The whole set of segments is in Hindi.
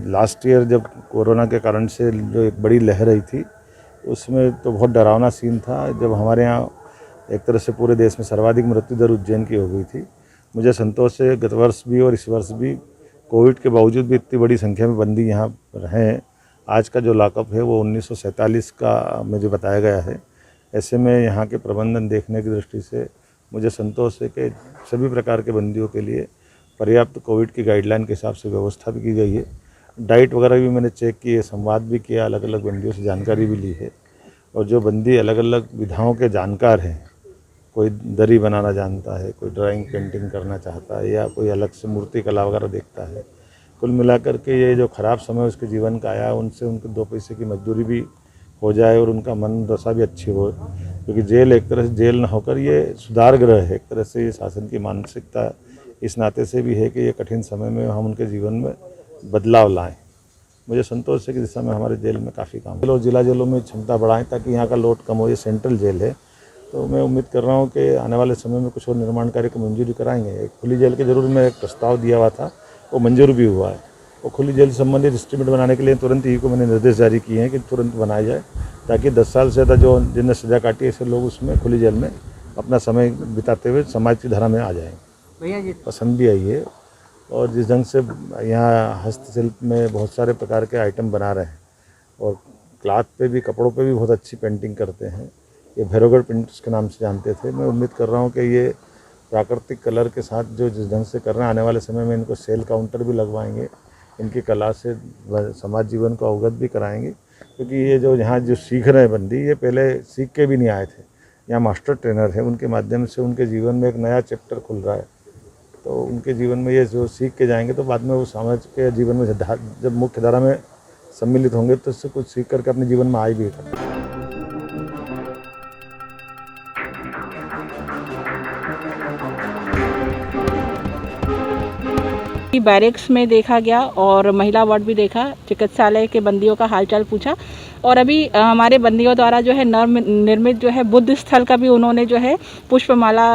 लास्ट ईयर जब कोरोना के कारण से जो एक बड़ी लहर आई थी उसमें तो बहुत डरावना सीन था जब हमारे यहाँ एक तरह से पूरे देश में सर्वाधिक मृत्यु दर उज्जैन की हो गई थी। मुझे संतोष है गत वर्ष भी और इस वर्ष भी कोविड के बावजूद भी इतनी बड़ी संख्या में बंदी यहाँ पर हैं। आज का जो लॉकअप है वो 1947 का मुझे बताया गया है। ऐसे में यहाँ के प्रबंधन देखने की दृष्टि से मुझे संतोष है कि सभी प्रकार के बंदियों के लिए पर्याप्त कोविड की गाइडलाइन के हिसाब से व्यवस्था भी की गई है। डाइट वगैरह भी मैंने चेक की है, संवाद भी किया, अलग अलग बंदियों से जानकारी भी ली है। और जो बंदी अलग अलग विधाओं के जानकार हैं, कोई दरी बनाना जानता है, कोई ड्राइंग पेंटिंग करना चाहता है या कोई अलग से मूर्ति कला वगैरह देखता है। कुल मिलाकर के ये जो ख़राब समय उसके जीवन का आया उनसे उनके 2 पैसे की मजदूरी भी हो जाए और उनका मन दशा भी अच्छी हो, क्योंकि जेल एक तरह से जेल न होकर ये सुधार गृह है। एक तरह से ये शासन की मानसिकता इस नाते से भी है कि ये कठिन समय में हम उनके जीवन में बदलाव लाएं। मुझे संतोष है कि दिशा में हमारे जेल में काफ़ी काम है। जिला जेलों में क्षमता बढ़ाएं ताकि यहाँ का लोड कम हो। ये सेंट्रल जेल है, तो मैं उम्मीद कर रहा हूँ कि आने वाले समय में कुछ और निर्माण कार्य को मंजूरी कराएंगे। एक खुली जेल के जरूर मैं एक प्रस्ताव दिया हुआ था, वो मंजूर भी हुआ है। वो खुली जेल से संबंधित एस्टीमेट बनाने के लिए तुरंत ही को मैंने निर्देश जारी किए हैं कि तुरंत बनाया जाए, ताकि 10 साल से ज़्यादा जो जिन्हें सज़ा काटी ऐसे लोग उसमें खुली जेल में अपना समय बिताते हुए समाज की धारा में आ जाएंगे। भैया जी पसंद भी आई है। और जिस ढंग से यहाँ हस्तशिल्प में बहुत सारे प्रकार के आइटम बना रहे हैं और क्लॉथ पे भी, कपड़ों पे भी बहुत अच्छी पेंटिंग करते हैं। ये भैरवगढ़ पेंट्स के नाम से जानते थे। मैं उम्मीद कर रहा हूँ कि ये प्राकृतिक कलर के साथ जो जिस ढंग से कर रहे हैं, आने वाले समय में इनको सेल काउंटर भी लगवाएंगे, इनकी कला से समाज जीवन को अवगत भी कराएंगे। क्योंकि ये जो यहाँ जो सीख रहे हैं बंदी, ये पहले सीख के भी नहीं आए थे। यहाँ मास्टर ट्रेनर है, उनके माध्यम से उनके जीवन में एक नया चैप्टर खुल रहा है। तो उनके जीवन में ये जो सीख के जाएंगे तो बाद में वो समाज के जीवन में जब मुख्य धारा में सम्मिलित होंगे तो इससे कुछ सीख करके अपने जीवन में आए भी करें। बैरिक्स में देखा गया और महिला वार्ड भी देखा, चिकित्सालय के बंदियों का हालचाल पूछा और अभी हमारे बंदियों द्वारा जो है निर्मित जो है बुद्ध स्थल का भी उन्होंने जो है पुष्पमाला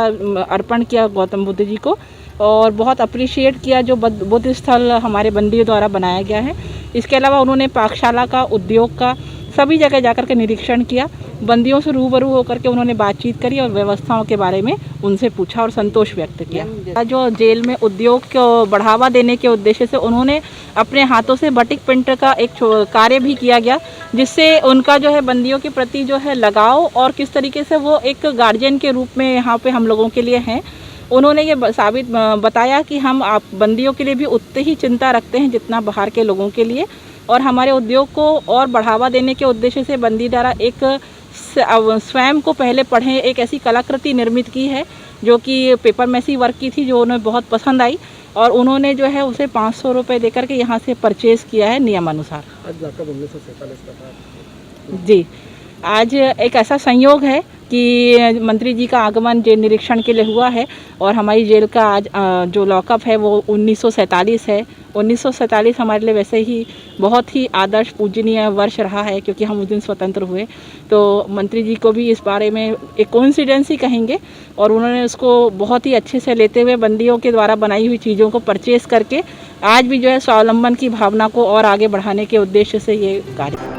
अर्पण किया गौतम बुद्ध जी को और बहुत अप्रिशिएट किया जो बुद्ध स्थल हमारे बंदियों द्वारा बनाया गया है। इसके अलावा उन्होंने पाकशाला का, उद्योग का, सभी जगह जाकर के निरीक्षण किया। बंदियों से रूबरू होकर के उन्होंने बातचीत करी और व्यवस्थाओं के बारे में उनसे पूछा और संतोष व्यक्त किया। जो जेल में उद्योग को बढ़ावा देने के उद्देश्य से उन्होंने अपने हाथों से बटिक प्रिंटर का एक कार्य भी किया गया, जिससे उनका जो है बंदियों के प्रति जो है लगाव और किस तरीके से वो एक गार्जियन के रूप में यहाँ पे हम लोगों के लिए हैं। उन्होंने ये बताया कि हम आप बंदियों के लिए भी उतनी ही चिंता रखते हैं जितना बाहर के लोगों के लिए, और हमारे उद्योग को और बढ़ावा देने के उद्देश्य से बंदी द्वारा एक स्वयं को पहले पढ़ें एक ऐसी कलाकृति निर्मित की है जो कि पेपर मैसी वर्क की थी, जो उन्हें बहुत पसंद आई और उन्होंने जो है उसे 500 रुपये देकर के यहाँ से परचेज़ किया है नियमानुसार। आज 1947 का था। जी, आज एक ऐसा संयोग है कि मंत्री जी का आगमन जेल निरीक्षण के लिए हुआ है और हमारी जेल का आज जो लॉकअप है वो 1947 है। 1947 हमारे लिए वैसे ही बहुत ही आदर्श पूजनीय वर्ष रहा है क्योंकि हम उस दिन स्वतंत्र हुए। तो मंत्री जी को भी इस बारे में एक कोइंसिडेंस ही कहेंगे और उन्होंने उसको बहुत ही अच्छे से लेते हुए बंदियों के द्वारा बनाई हुई चीज़ों को परचेज़ करके आज भी जो है स्वावलंबन की भावना को और आगे बढ़ाने के उद्देश्य से ये कार्य।